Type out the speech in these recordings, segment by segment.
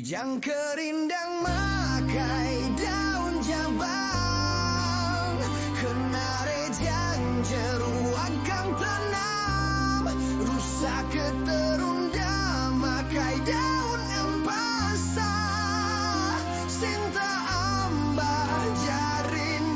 Kijang kerindang makai daun jabang, kena rejang jeru akan tanam, rusak keterunda makai daun empasa, sinta ambah jarin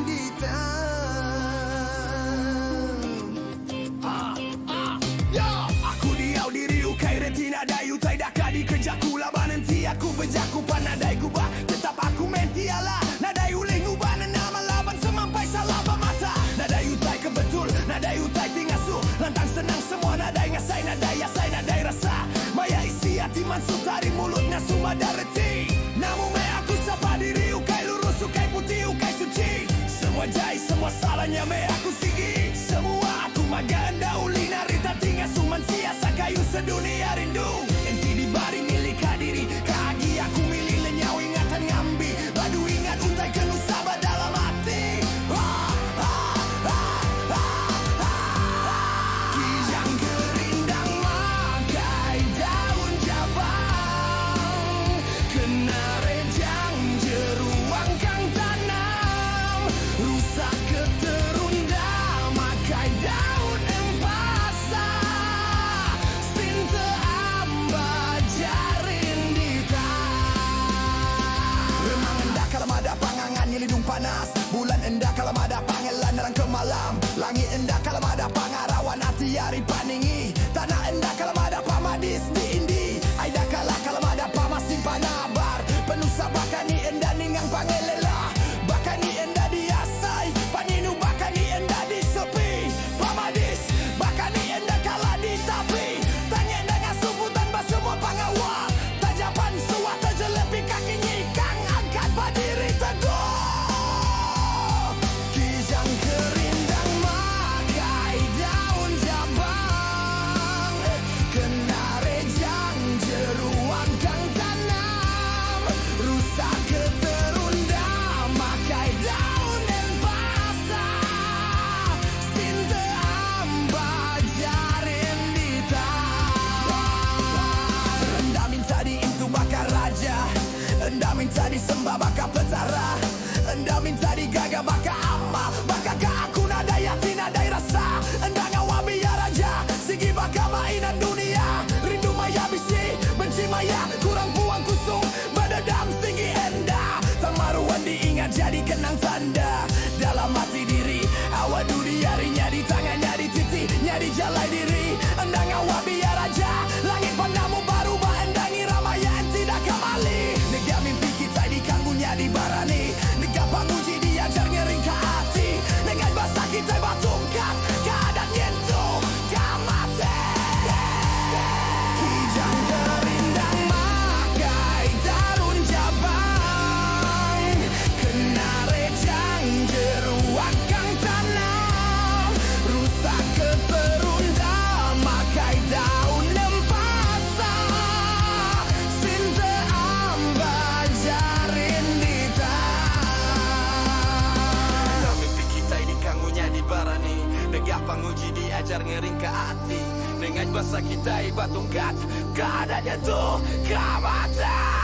aku diau diri ukai retina dayu tai daka dikejaku laban nanti aku berjaku panadai ku bah tetap aku mentiala nadai uling uban nama laban semampai salah bermata nadai utai kebetul nadai utai tinggasu lantang senang semua nadai ngasai nadai asai nadai rasa maya isi hati mansut dari mulut ngasu madareti namu me aku sapa diri ukai lurus ukai putih ukai suci semua jai semua salahnya me aku sigi semua aku maganda uli narita tinggasu mansiasa kayu sedunia rindu enti dibaring milik hadiri kaki aku milih lenyau ingatan ngambi badu ingat untai kenusa dalam hati kijang kerindang makai daun jabang, kena rejang jeruang kang tanam, rusak keterunda makai daun empasa, sinta amba jarin dita. Remang endah kalau ada pangangan nyelidung panas, bulan endah kalau ada pangelan dalam kemalam, langit endah kalau ada pangarawan hati hari paningi, tanah endah kalau ada pamadis di indi, aida kalah kalau ada pamasin panabar, penuh sabakani endah ningang pangelela, bakani endah diasai, paninu bakani endah di sepi, pamadis bakani endah kalah di tapi, tanya dengan subutan semua pengawal, tajapan suah terjelepi kaki nyikang angkat berdiri teguh. Kijang kerindang makai daun jabang, kena rejang jeruang kang tanam, rusak keterunda makai daun empasa, sinta amba jarin dita. Enda minta diintu bakar raja, enda minta disembah bakar petara, enda minta digagah bakar amma, bakar ke aku nadai hati nadai rasa, enda ngawa biar raja sigi bakar mainan dunia, rindu maya bisi benci maya kurang puang kusung berdendam tinggi enda, tamaruan diingat jadi kenang tanda dalam hati diri, awak duri harinya di tangannya di titiknya di jalai diri, enda ngawa biar raja langit pandamu baru bah enda ngira maya tidak kembali, negak mimpi kita di kanggunya di barani, negak panguji diajar ngering ke hati, negak basah kita batungkat keadaan nyentuh kamate. Kijang kerindang makai daun jabang, kena rejang jeruang kang tanam, rusak keterunda makai daun empasa, sinta amba jarin dita. Mimpi kita ini kangunya di barani, negak panguji diajar ngering ke hati, dengan bahasa kita ibat tungkat keadaannya tuh kamata.